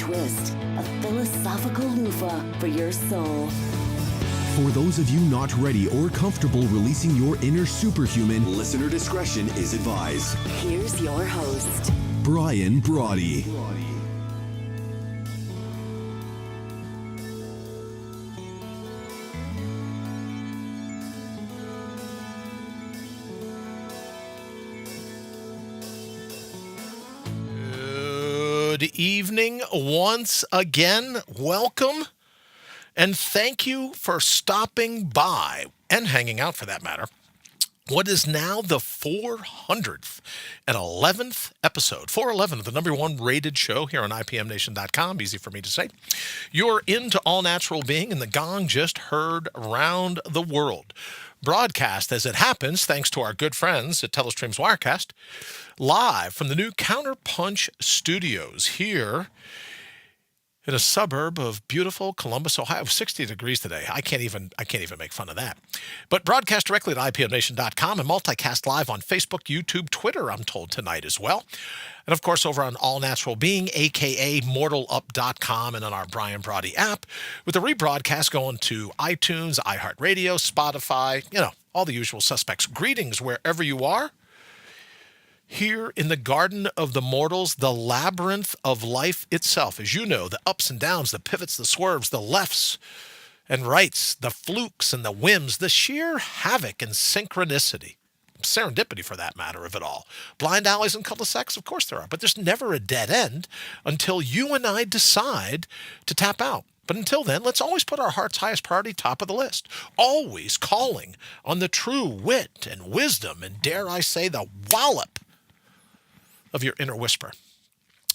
twist, a philosophical loofah for your soul. For those of you not ready or comfortable releasing your inner superhuman, listener discretion is advised. Here's your host, Brian Brawdy. Good evening once again. Welcome. And thank you for stopping by and hanging out, for that matter. What is now the 411th episode, 411 of the number one rated show here on IPMNation.com, easy for me to say. You're into All Natural Being, and the Gong just heard around the world. Broadcast, as it happens, thanks to our good friends at Telestream's Wirecast, live from the new Counterpunch studios here in a suburb of beautiful Columbus, Ohio. 60 degrees today. I can't even make fun of that. But broadcast directly at IPMNation.com and multicast live on Facebook, YouTube, Twitter, I'm told, tonight as well. And, of course, over on All Natural Being, a.k.a. mortalup.com, and on our Brian Brawdy app, with the rebroadcast going to iTunes, iHeartRadio, Spotify, all the usual suspects. Greetings wherever you are. Here in the garden of the mortals, the labyrinth of life itself, as you know, the ups and downs, the pivots, the swerves, the lefts and rights, the flukes and the whims, the sheer havoc and synchronicity, serendipity for that matter of it all. Blind alleys and cul-de-sacs, of course there are, but there's never a dead end until you and I decide to tap out. But until then, let's always put our heart's highest priority top of the list, always calling on the true wit and wisdom and, dare I say, the wallop of your inner whisper.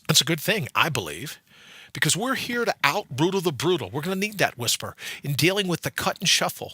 That's a good thing, I believe, because we're here to out-brutal the brutal. We're going to need that whisper in dealing with the cut and shuffle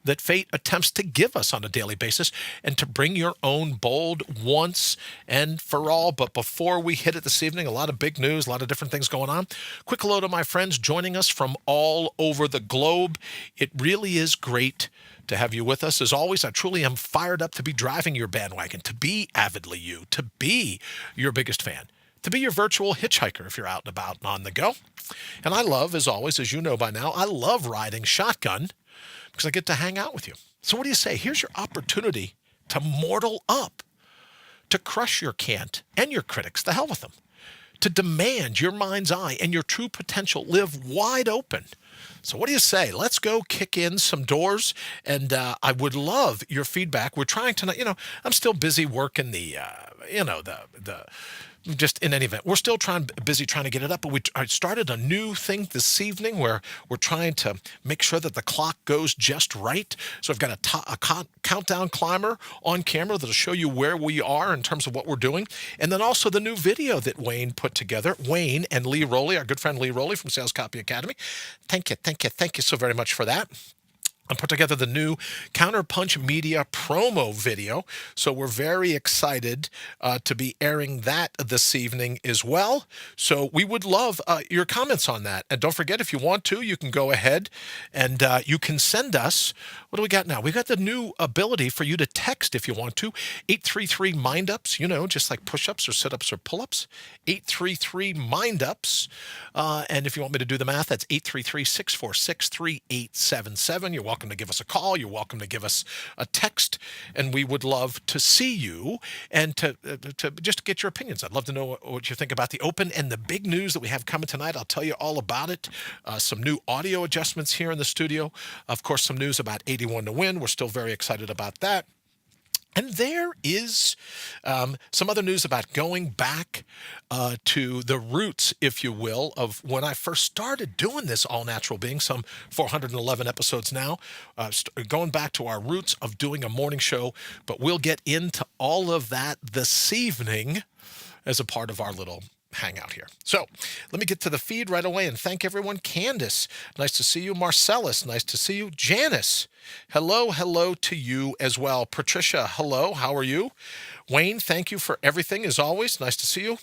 that fate attempts to give us on a daily basis, and to bring your own bold once and for all. But before we hit it this evening, a lot of big news, a lot of different things going on. Quick hello to my friends joining us from all over the globe. It really is great to have you with us. As always, I truly am fired up to be driving your bandwagon, to be avidly you, to be your biggest fan, to be your virtual hitchhiker if you're out and about and on the go. And I love, as always, as you know by now, I love riding shotgun because I get to hang out with you. So what do you say? Here's your opportunity to mortal up, to crush your cant and your critics, the hell with them, to demand your mind's eye and your true potential live wide open. So what do you say? Let's go kick in some doors, and I would love your feedback. We're trying to, I'm still busy working just in any event, we're still busy trying to get it up, but I started a new thing this evening where we're trying to make sure that the clock goes just right. So I've got a countdown climber on camera that'll show you where we are in terms of what we're doing. And then also the new video that Wayne put together, Wayne and Lee Rowley, our good friend Lee Rowley from Sales Copy Academy. Thank you so very much for that. I put together the new Counterpunch Media promo video, so we're very excited to be airing that this evening as well. So we would love your comments on that. And don't forget, if you want to, you can go ahead and you can send us, what do we got now? We've got the new ability for you to text if you want to, 833-MIND-UPS, just like push-ups or sit-ups or pull-ups, 833-MIND-UPS. And if you want me to do the math, that's 833-646-3877. You're welcome to give us a call. You're welcome to give us a text, and we would love to see you and to just get your opinions. I'd love to know what you think about the Open and the big news that we have coming tonight. I'll tell you all about it. Some new audio adjustments here in the studio. Of course, some news about 81 to win. We're still very excited about that. And there is some other news about going back to the roots, if you will, of when I first started doing this All Natural Being, some 411 episodes now, going back to our roots of doing a morning show. But we'll get into all of that this evening as a part of our little hangout here. So let me get to the feed right away and thank everyone. Candace, nice to see you. Marcellus, nice to see you. Janice, hello to you as well. Patricia, hello, how are you? Wayne, thank you for everything as always. Nice to see you.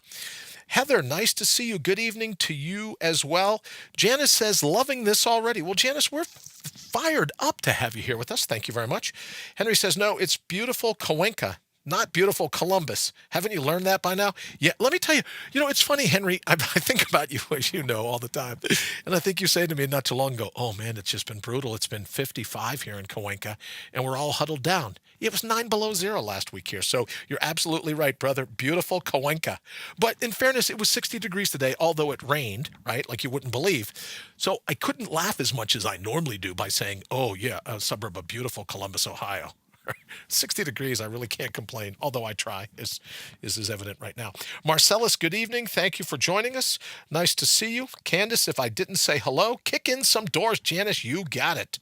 Heather, nice to see you. Good evening to you as well. Janice says, loving this already. Well, Janice, we're fired up to have you here with us. Thank you very much. Henry says, no, it's beautiful Cahuenca. not beautiful Columbus. Haven't you learned that by now? Yeah, let me tell you, it's funny, Henry. I think about you, as you know, all the time. And I think you said to me not too long ago, oh man, it's just been brutal. It's been 55 here in Cahuenga, and we're all huddled down. It was 9 below zero last week here. So you're absolutely right, brother. Beautiful Cahuenga. But in fairness, it was 60 degrees today, although it rained, right? Like you wouldn't believe. So I couldn't laugh as much as I normally do by saying, oh yeah, a suburb of beautiful Columbus, Ohio. 60 degrees, I really can't complain, although I try, is evident right now. Marcellus, good evening. Thank you for joining us. Nice to see you. Candace, if I didn't say hello, kick in some doors. Janice, you got it.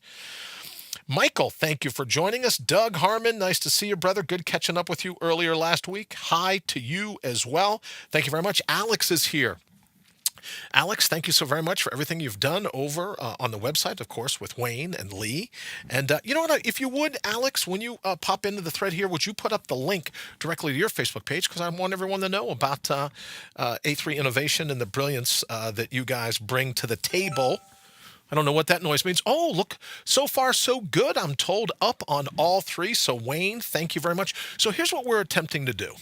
Michael, thank you for joining us. Doug Harmon, nice to see you, brother. Good catching up with you earlier last week. Hi to you as well. Thank you very much. Alex is here. Alex, thank you so very much for everything you've done over on the website, of course, with Wayne and Lee. And you know what? If you would, Alex, when you pop into the thread here, would you put up the link directly to your Facebook page? Because I want everyone to know about A3 Innovation and the brilliance that you guys bring to the table. I don't know what that noise means. Oh, look, so far so good. I'm told up on all three. So Wayne, thank you very much. So here's what we're attempting to do,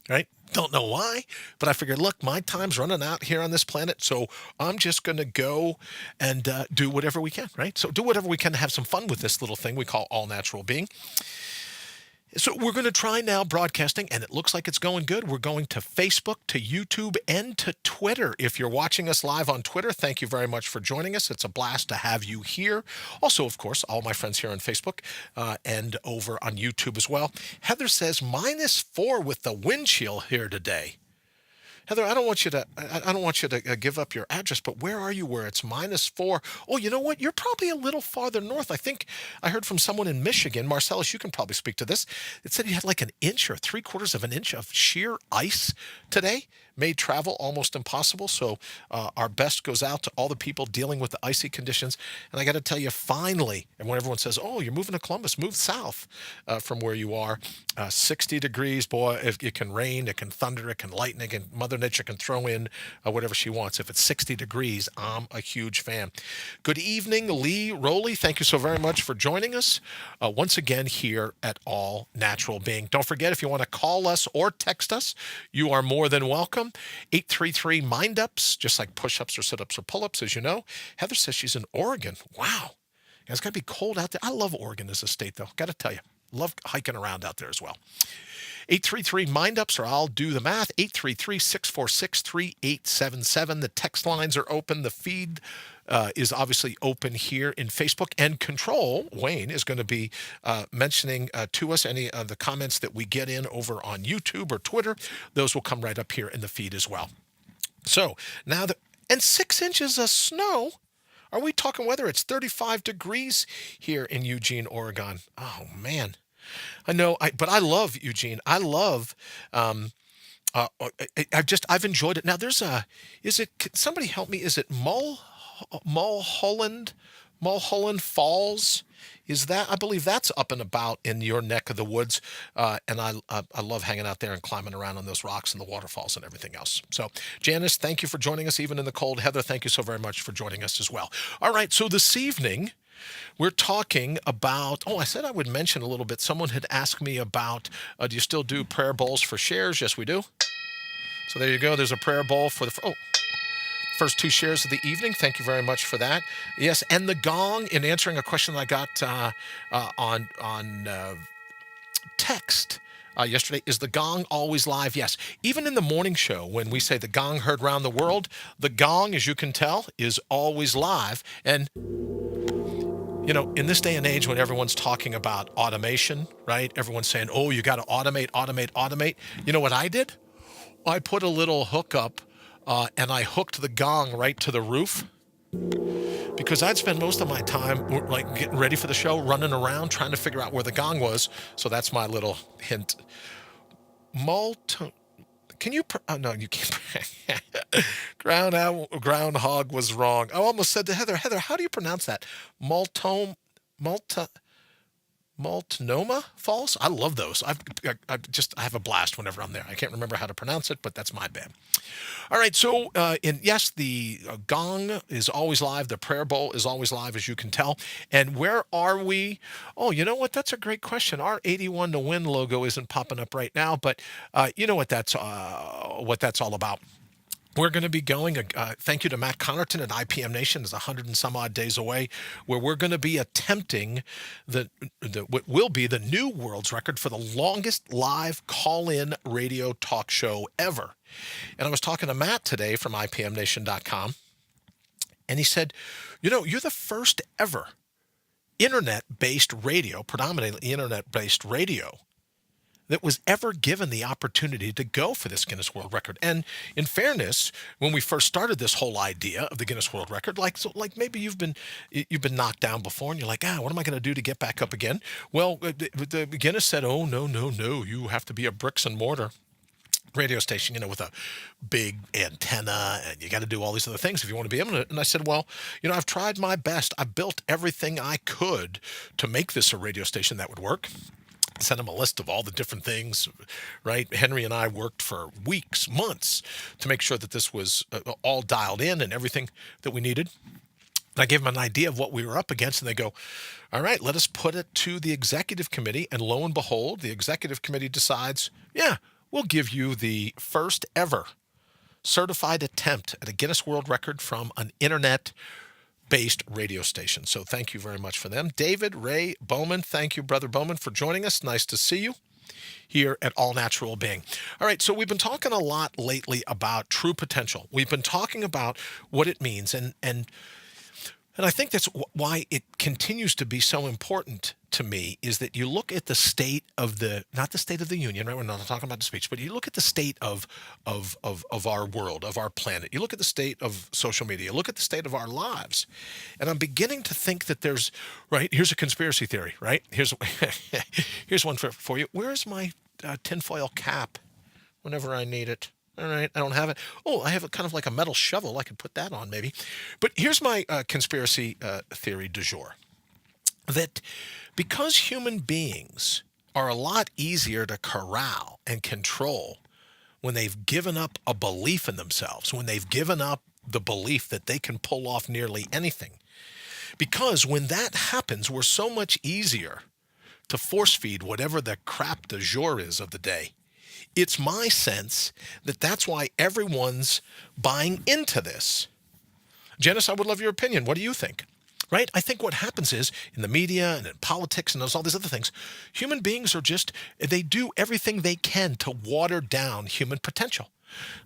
right? Don't know why, but I figured, look, my time's running out here on this planet, so I'm just going to go and do whatever we can, right? So do whatever we can to have some fun with this little thing we call all natural being. So we're going to try now broadcasting, and it looks like it's going good. We're going to Facebook, to YouTube, and to Twitter. If you're watching us live on Twitter, thank you very much for joining us. It's a blast to have you here. Also, of course, all my friends here on Facebook and over on YouTube as well. Heather says -4 with the wind chill here today. Heather, I don't want you to give up your address, but where are you where it's -4? Oh, you know what? You're probably a little farther north. I think I heard from someone in Michigan. Marcellus, you can probably speak to this. It said you had like an inch or 3/4 of an inch of sheer ice today. Made travel almost impossible. So our best goes out to all the people dealing with the icy conditions. And I got to tell you, finally, and when everyone says, oh, you're moving to Columbus, move south from where you are. 60 degrees, boy, it can rain, it can thunder, it can lighten, it can, Mother Nature can throw in whatever she wants. If it's 60 degrees, I'm a huge fan. Good evening, Lee Rowley. Thank you so very much for joining us once again here at All Natural Being. Don't forget, if you want to call us or text us, you are more than welcome. 833 Mind-Ups, just like push-ups or sit-ups or pull-ups, as you know. Heather says she's in Oregon. Wow. It's got to be cold out there. I love Oregon as a state, though. Got to tell you. Love hiking around out there as well. 833 Mind-Ups, or I'll do the math. 833-646-3877. The text lines are open. The feed is obviously open here in Facebook. And Control, Wayne, is going to be mentioning to us any of the comments that we get in over on YouTube or Twitter. Those will come right up here in the feed as well. So now and 6 inches of snow. Are we talking weather? It's 35 degrees here in Eugene, Oregon. Oh, man. I know, but I love Eugene. I love, I've enjoyed it. Now can somebody help me? Is it Mulholland Falls? Is that, I believe that's up and about in your neck of the woods. And I love hanging out there and climbing around on those rocks and the waterfalls and everything else. So Janice, thank you for joining us even in the cold. Heather, thank you so very much for joining us as well. All right. So this evening, we're talking about, I said I would mention a little bit. Someone had asked me about, do you still do prayer bowls for shares? Yes, we do. So there you go. There's a prayer bowl for the first 2 shares of the evening. Thank you very much for that. Yes, and the gong, in answering a question I got on text yesterday, is the gong always live? Yes. Even in the morning show, when we say the gong heard round the world, the gong, as you can tell, is always live. And in this day and age when everyone's talking about automation, right? Everyone's saying, oh, you got to automate. You know what I did? I put a little hook up and I hooked the gong right to the roof because I'd spend most of my time like getting ready for the show, running around, trying to figure out where the gong was. So that's my little hint. Can you? No, you can't. Groundhog was wrong. I almost said to Heather, how do you pronounce that? Multnomah Falls. I love those. I have a blast whenever I'm there. I can't remember how to pronounce it, but that's my bad. All right. So, yes, the Gong is always live. The prayer bowl is always live, as you can tell. And where are we? Oh, you know what? That's a great question. Our 81 to win logo isn't popping up right now, but you know what that's all about. We're going to be going, thank you to Matt Connerton at IPM Nation, is 100 and some odd days away, where we're going to be attempting what will be the new world's record for the longest live call-in radio talk show ever. And I was talking to Matt today from IPMNation.com, and he said, you're the first ever internet-based radio, predominantly internet-based radio, that was ever given the opportunity to go for this Guinness World Record. And in fairness, when we first started this whole idea of the Guinness World Record, like maybe you've been knocked down before and you're like, what am I going to do to get back up again? Well, the Guinness said, oh, no, you have to be a bricks and mortar radio station, with a big antenna, and you got to do all these other things if you want to be able to. And I said, well, I've tried my best. I built everything I could to make this a radio station that would work. Sent him a list of all the different things, right? Henry and I worked for weeks, months to make sure that this was all dialed in and everything that we needed. And I gave them an idea of what we were up against, and they go, all right, let us put it to the executive committee. And lo and behold, the executive committee decides, we'll give you the first ever certified attempt at a Guinness World Record from an internet-based radio station. So thank you very much for them. David Ray Bowman, thank you, Brother Bowman, for joining us. Nice to see you here at All Natural Being. All right, so we've been talking a lot lately about true potential. We've been talking about what it means, and I think that's why it continues to be so important to me, is that you look at the state of not the state of the union, right? We're not talking about the speech, but you look at the state of our world, of our planet. You look at the state of social media. You look at the state of our lives. And I'm beginning to think that here's a conspiracy theory, right? Here's one for you. Where's my tinfoil cap whenever I need it? All right, I don't have it. Oh, I have a kind of like a metal shovel. I could put that on maybe. But here's my conspiracy theory du jour. That because human beings are a lot easier to corral and control when they've given up a belief in themselves, when they've given up the belief that they can pull off nearly anything. Because when that happens, we're so much easier to force feed whatever the crap du jour is of the day. It's my sense that that's why everyone's buying into this. Janice, I would love your opinion. What do you think? Right? I think what happens is, in the media and in politics and all these other things, human beings they do everything they can to water down human potential.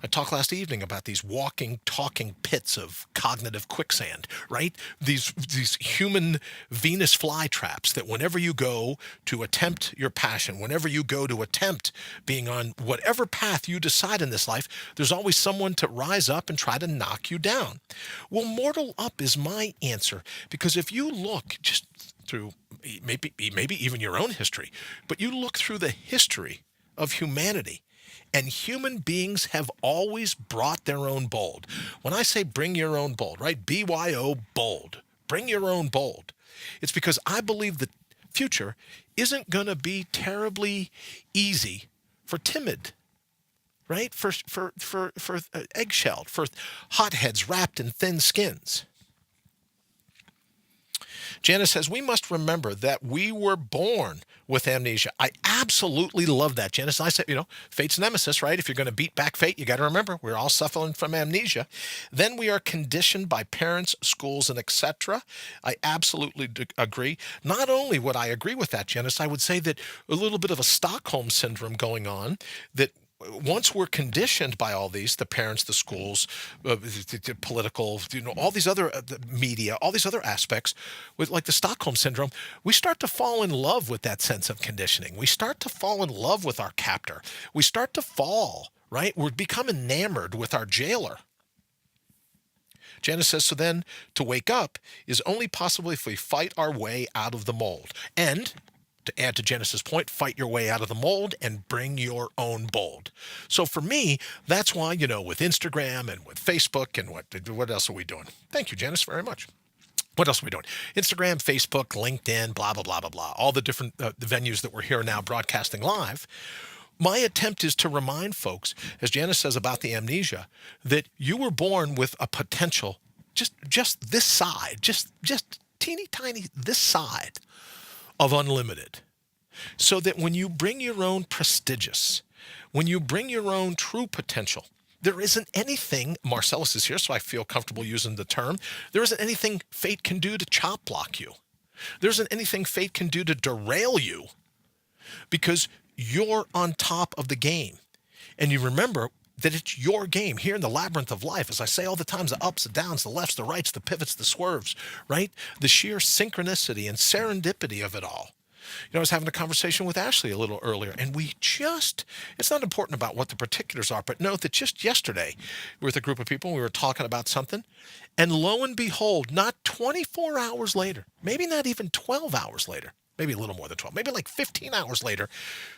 I talked last evening about these walking, talking pits of cognitive quicksand, right? These human Venus flytraps that whenever you go to attempt your passion, whenever you go to attempt being on whatever path you decide in this life, there's always someone to rise up and try to knock you down. Well, mortal up is my answer, because if you look just through maybe even your own history, but you look through the history of humanity, and human beings have always brought their own bold. When I say bring your own bold, right? BYO bold. Bring your own bold. It's because I believe the future isn't going to be terribly easy for timid, right? For eggshelled, for hotheads wrapped in thin skins. Janice says, we must remember that we were born with amnesia. I absolutely love that, Janice. I said, fate's nemesis, right? If you're going to beat back fate, you got to remember we're all suffering from amnesia. Then we are conditioned by parents, schools, and etc. I absolutely agree. Not only would I agree with that, Janice, I would say that a little bit of a Stockholm Syndrome going on, that once we're conditioned by all these, the parents, the schools, the political, all these other the media, all these other aspects, with like the Stockholm Syndrome, we start to fall in love with that sense of conditioning. We start to fall in love with our captor. We start to fall, right? We become enamored with our jailer. Janice says, so then to wake up is only possible if we fight our way out of the mold. And to add to Janice's point, fight your way out of the mold and bring your own bold. So for me, that's why, with Instagram and with Facebook and what else are we doing? Thank you, Janice, very much. What else are we doing? Instagram, Facebook, LinkedIn, blah, blah, blah, blah, blah. All the different the venues that we're here now broadcasting live. My attempt is to remind folks, as Janice says about the amnesia, that you were born with a potential, just this side, just teeny tiny this side of unlimited. So that when you bring your own prestigious, when you bring your own true potential, there isn't anything, Marcellus is here, so I feel comfortable using the term, there isn't anything fate can do to chop block you. There isn't anything fate can do to derail you, because you're on top of the game. And you remember that it's your game here in the labyrinth of life. As I say all the time, the ups, the downs, the lefts, the rights, the pivots, the swerves, right? The sheer synchronicity and serendipity of it all. I was having a conversation with Ashley a little earlier, and it's not important about what the particulars are, but note that just yesterday, we were with a group of people, we were talking about something, and lo and behold, not 24 hours later, maybe not even 12 hours later, maybe a little more than 12, maybe like 15 hours later,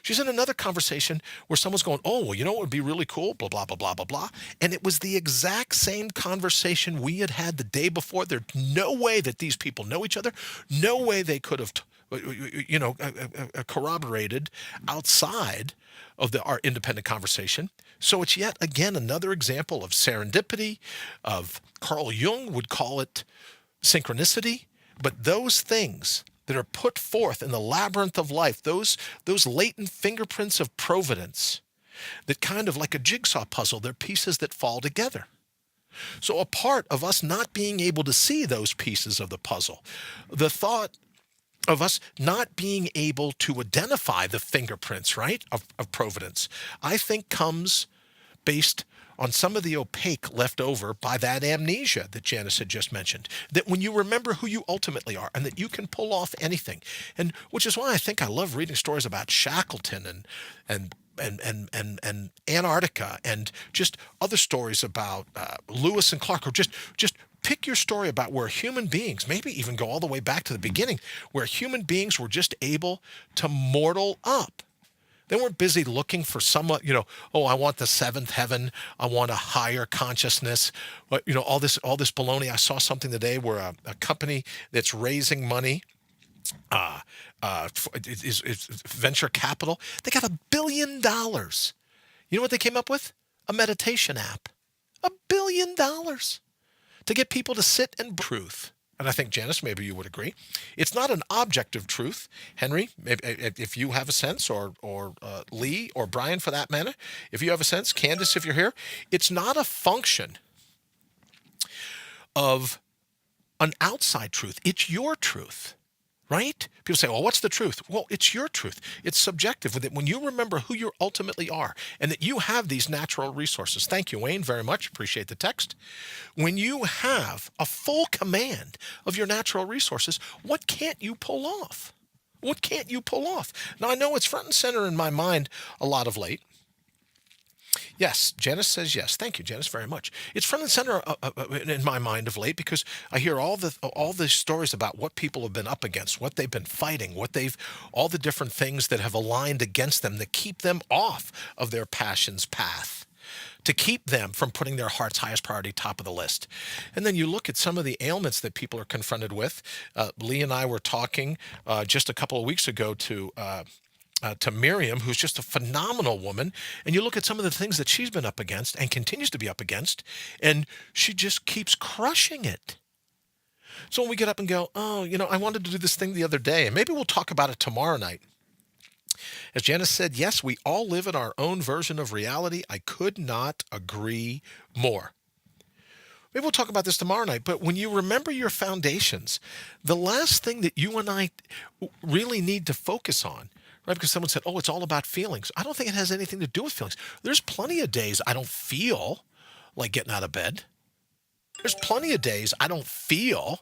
she's in another conversation where someone's going, oh, well, you know what would be really cool, blah, blah, blah, blah, blah, blah. And it was the exact same conversation we had the day before. There's no way that these people know each other. No way they could have corroborated outside of our independent conversation. So it's yet again another example of serendipity, of Carl Jung would call it synchronicity, but those things that are put forth in the labyrinth of life, those latent fingerprints of providence, that kind of like a jigsaw puzzle, they're pieces that fall together. So a part of us not being able to see those pieces of the puzzle, the thought of us not being able to identify the fingerprints, right, of providence, I think comes based on some of the opaque left over by that amnesia that Janice had just mentioned, that when you remember who you ultimately are and that you can pull off anything, and which is why I think I love reading stories about Shackleton and Antarctica and just other stories about Lewis and Clark, or just pick your story about where human beings, maybe even go all the way back to the beginning, where human beings were just able to mortal up. They weren't busy looking for someone, I want the seventh heaven, I want a higher consciousness, all this baloney. I saw something today where a company that's raising money, is venture capital, they got $1 billion. You know what they came up with? A meditation app. $1 billion. To get people to sit and truth. And I think, Janice, maybe you would agree. It's not an objective truth. Henry, maybe, if you have a sense, or Lee, or Brian for that matter, if you have a sense, Candace, if you're here, it's not a function of an outside truth. It's your truth. Right? People say, well, what's the truth? Well, it's your truth. It's subjective. That when you remember who you ultimately are and that you have these natural resources. Thank you, Wayne, very much. Appreciate the text. When you have a full command of your natural resources, what can't you pull off? What can't you pull off? Now, I know it's front and center in my mind a lot of late. Yes, Janice says yes. Thank you, Janice, very much. It's front and center in my mind of late because I hear all the stories about what people have been up against, what they've been fighting, all the different things that have aligned against them that keep them off of their passion's path, to keep them from putting their heart's highest priority top of the list. And then you look at some of the ailments that people are confronted with. Lee and I were talking just a couple of weeks ago to Miriam, who's just a phenomenal woman, and you look at some of the things that she's been up against and continues to be up against, and she just keeps crushing it. So when we get up and go, I wanted to do this thing the other day, and maybe we'll talk about it tomorrow night. As Janice said, yes, we all live in our own version of reality. I could not agree more. Maybe we'll talk about this tomorrow night, but when you remember your foundations, the last thing that you and I really need to focus on, right? Because someone said, it's all about feelings. I don't think it has anything to do with feelings. There's plenty of days I don't feel like getting out of bed. There's plenty of days I don't feel.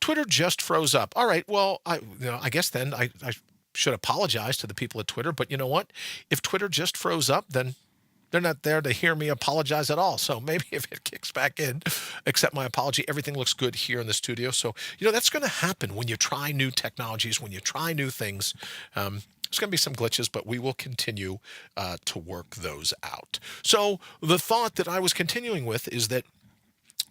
Twitter just froze up. All right, well, I guess then I should apologize to the people at Twitter, but you know what? If Twitter just froze up, then they're not there to hear me apologize at all. So maybe if it kicks back in, accept my apology. Everything looks good here in the studio. So, that's going to happen when you try new technologies, when you try new things. There's going to be some glitches, but we will continue to work those out. So the thought that I was continuing with is that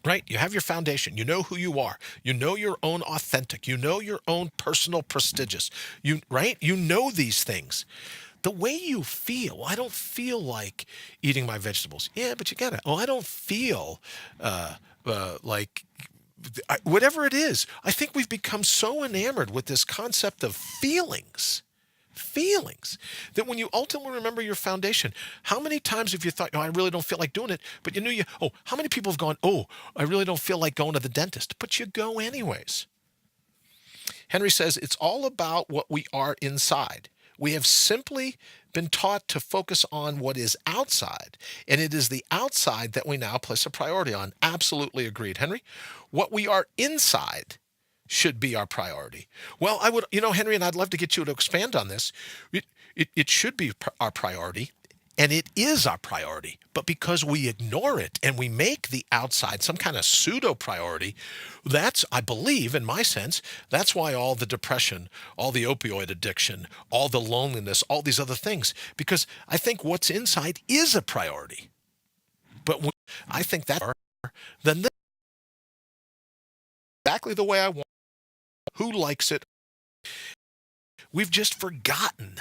right? You have your foundation. You know who you are. You know your own authentic. You know your own personal prestigious. Right? You know these things. The way you feel, I don't feel like eating my vegetables. Yeah, but you gotta. Oh, I don't feel like whatever it is. I think we've become so enamored with this concept of feelings that when you ultimately remember your foundation, how many times have you thought, oh, I really don't feel like doing it, but you knew how many people have gone, oh, I really don't feel like going to the dentist, but you go anyways. Henry says it's all about what we are inside. We have simply been taught to focus on what is outside, and it is the outside that we now place a priority on. Absolutely agreed, Henry. What we are inside should be our priority. Well, I would, Henry, and I'd love to get you to expand on this. It should be our priority, and it is our priority. But because we ignore it and we make the outside some kind of pseudo priority, that's, I believe, in my sense, that's why all the depression, all the opioid addiction, all the loneliness, all these other things, because I think what's inside is a priority. But I think that's then exactly the way I want. Who likes it? We've just forgotten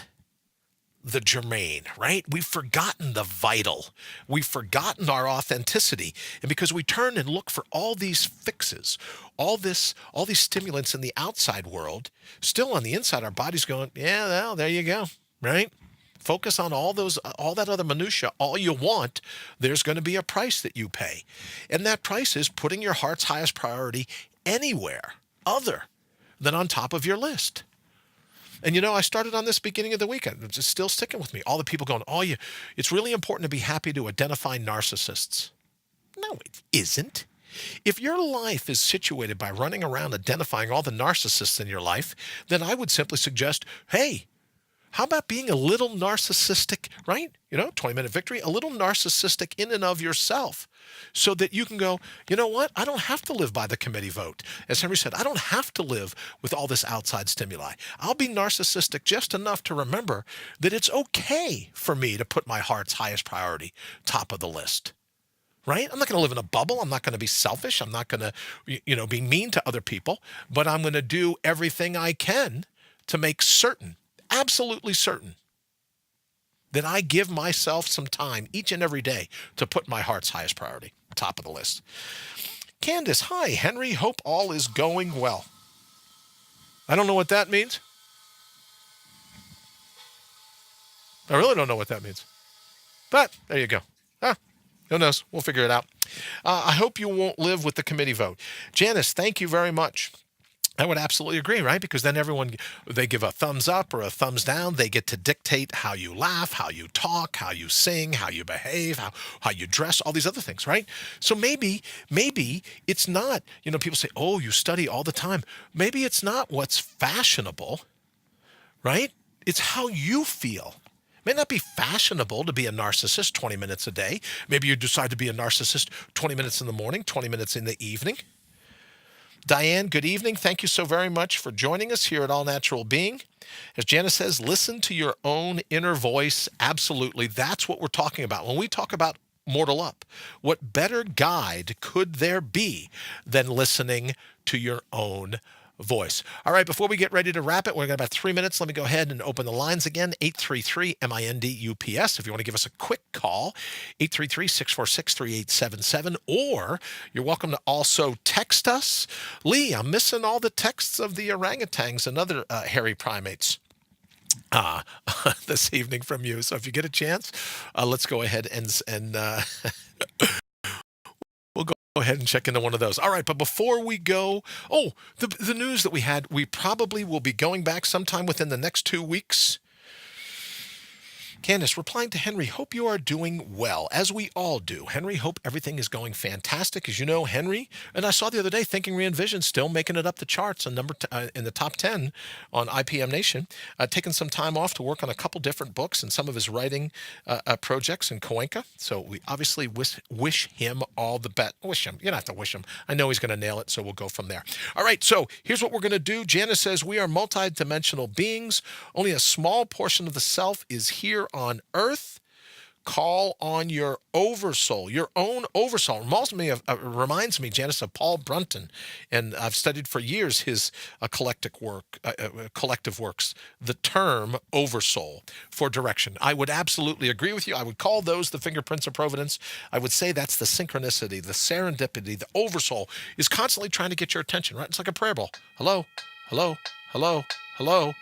the germane, right? We've forgotten the vital. We've forgotten our authenticity. And because we turn and look for all these fixes, all these stimulants in the outside world, still on the inside, our body's going, yeah, well, there you go, right? Focus on all that other minutia, all you want. There's going to be a price that you pay. And that price is putting your heart's highest priority anywhere other than on top of your list. And I started on this beginning of the weekend. It's just still sticking with me. All the people going, it's really important to be happy to identify narcissists. No, it isn't. If your life is situated by running around identifying all the narcissists in your life, then I would simply suggest, hey, how about being a little narcissistic, right? 20-minute victory, a little narcissistic in and of yourself so that you can go, you know what? I don't have to live by the committee vote. As Henry said, I don't have to live with all this outside stimuli. I'll be narcissistic just enough to remember that it's okay for me to put my heart's highest priority top of the list. Right? I'm not going to live in a bubble. I'm not going to be selfish. I'm not going to, be mean to other people, but I'm going to do everything I can to make certain, absolutely certain, that I give myself some time each and every day to put my heart's highest priority, top of the list. Candace, hi, Henry. Hope all is going well. I don't know what that means. I really don't know what that means. But there you go. Who knows? We'll figure it out. I hope you won't live with the committee vote. Janice, thank you very much. I would absolutely agree, right? Because then they give a thumbs up or a thumbs down. They get to dictate how you laugh, how you talk, how you sing, how you behave, how you dress, all these other things, right? So maybe it's not, people say, oh, you study all the time. Maybe it's not what's fashionable, right? It's how you feel. It may not be fashionable to be a narcissist 20 minutes a day. Maybe you decide to be a narcissist 20 minutes in the morning, 20 minutes in the evening. Diane, good evening. Thank you so very much for joining us here at All Natural Being. As Janice says, listen to your own inner voice. Absolutely. That's what we're talking about. When we talk about Mortal Up, what better guide could there be than listening to your own voice? All right, before we get ready to wrap it, we've got about 3 minutes. Let me go ahead and open the lines again. 833-MIND-UPS. If you want to give us a quick call, 833-646-3877, or you're welcome to also text us. Lee, I'm missing all the texts of the orangutans and other hairy primates this evening from you. So if you get a chance, let's go ahead and we'll go ahead and check into one of those. All right, but before we go, the news that we had, we probably will be going back sometime within the next 2 weeks. Candace, replying to Henry, hope you are doing well, as we all do. Henry, hope everything is going fantastic. As you know, Henry, and I saw the other day, Thinking Re-Envisioned, still making it up the charts and in the top 10 on IPM Nation, taking some time off to work on a couple different books and some of his writing projects in Cuenca. So we obviously wish him all the best. Wish him. You don't have to wish him. I know he's going to nail it, so we'll go from there. All right, so here's what we're going to do. Janice says, we are multidimensional beings. Only a small portion of the self is here on Earth. Call on your oversoul, your own oversoul. Reminds me, Janice, of Paul Brunton, and I've studied for years his collective works, the term oversoul for direction. I would absolutely agree with you. I would call those the fingerprints of providence. I would say that's the synchronicity, the serendipity, the oversoul is constantly trying to get your attention, right? It's like a prayer ball. Hello, hello, hello, hello.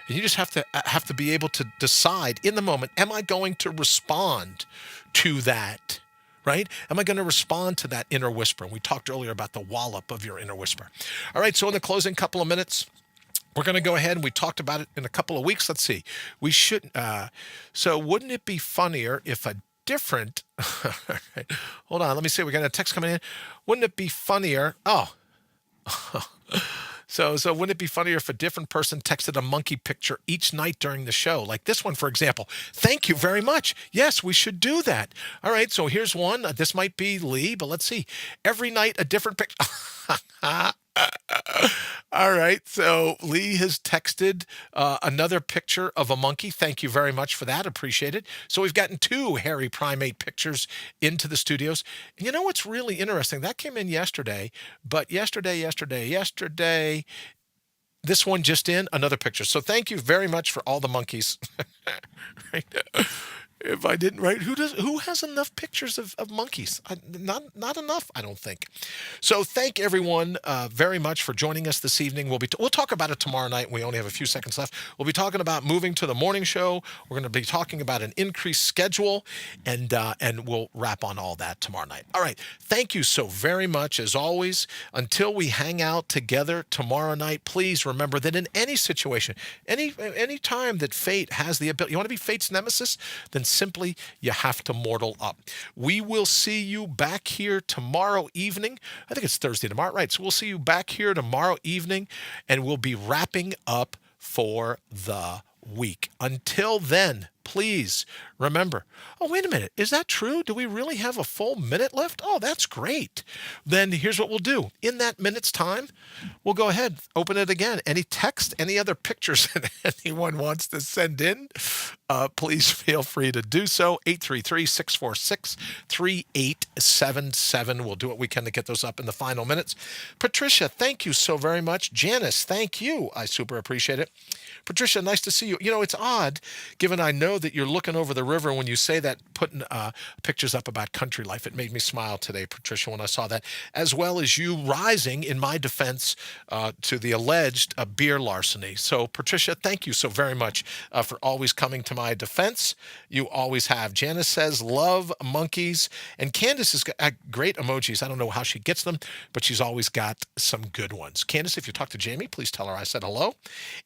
And you just have to be able to decide in the moment, am I going to respond to that, right? Am I going to respond to that inner whisper? We talked earlier about the wallop of your inner whisper. All right, so in the closing couple of minutes, we're going to go ahead and we talked about it in a couple of weeks. Let's see. We should, so wouldn't it be funnier if a different, hold on, let me see. We got a text coming in. Wouldn't it be funnier? Oh, So wouldn't it be funnier if a different person texted a monkey picture each night during the show? Like this one, for example. Thank you very much. Yes, we should do that. All right, so here's one. This might be Lee, but let's see. Every night a different picture. All right, so Lee has texted another picture of a monkey. Thank you very much for that. Appreciate it. So we've gotten 2 hairy primate pictures into the studios. And you know what's really interesting? That came in yesterday, but yesterday, this one just in, another picture. So thank you very much for all the monkeys. Right? If I didn't, right? Who has enough pictures of monkeys? Not enough, I don't think. So thank everyone very much for joining us this evening. We'll talk about it tomorrow night. We only have a few seconds left. We'll be talking about moving to the morning show. We're going to be talking about an increased schedule, and we'll wrap on all that tomorrow night. All right. Thank you so very much, as always. Until we hang out together tomorrow night, please remember that in any situation, any time that fate has the ability, you want to be fate's nemesis, then simply you have to mortal up. We will see you back here tomorrow evening. I think it's Thursday tomorrow, right? So we'll see you back here tomorrow evening, and we'll be wrapping up for the week. Until then, please remember, oh, wait a minute. Is that true? Do we really have a full minute left? Oh, that's great. Then here's what we'll do. In that minute's time, we'll go ahead, open it again. Any text, any other pictures that anyone wants to send in, please feel free to do so. 833-646-3877. We'll do what we can to get those up in the final minutes. Patricia, thank you so very much. Janice, thank you. I super appreciate it. Patricia, nice to see you. You know, it's odd, given I know that you're looking over the river when you say that, putting pictures up about country life. It made me smile today, Patricia, when I saw that, as well as you rising in my defense to the alleged beer larceny. So, Patricia, thank you so very much for always coming to my defense. You always have. Janice says, love monkeys. And Candace has got great emojis. I don't know how she gets them, but she's always got some good ones. Candace, if you talk to Jamie, please tell her I said hello.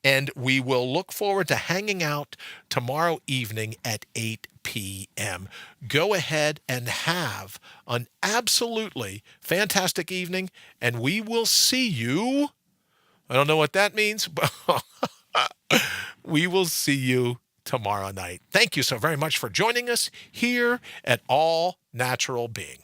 And we will look forward to hanging out tomorrow evening at 8 p.m. Go ahead and have an absolutely fantastic evening, and we will see you. I don't know what that means, but we will see you tomorrow night. Thank you so very much for joining us here at All Natural Being.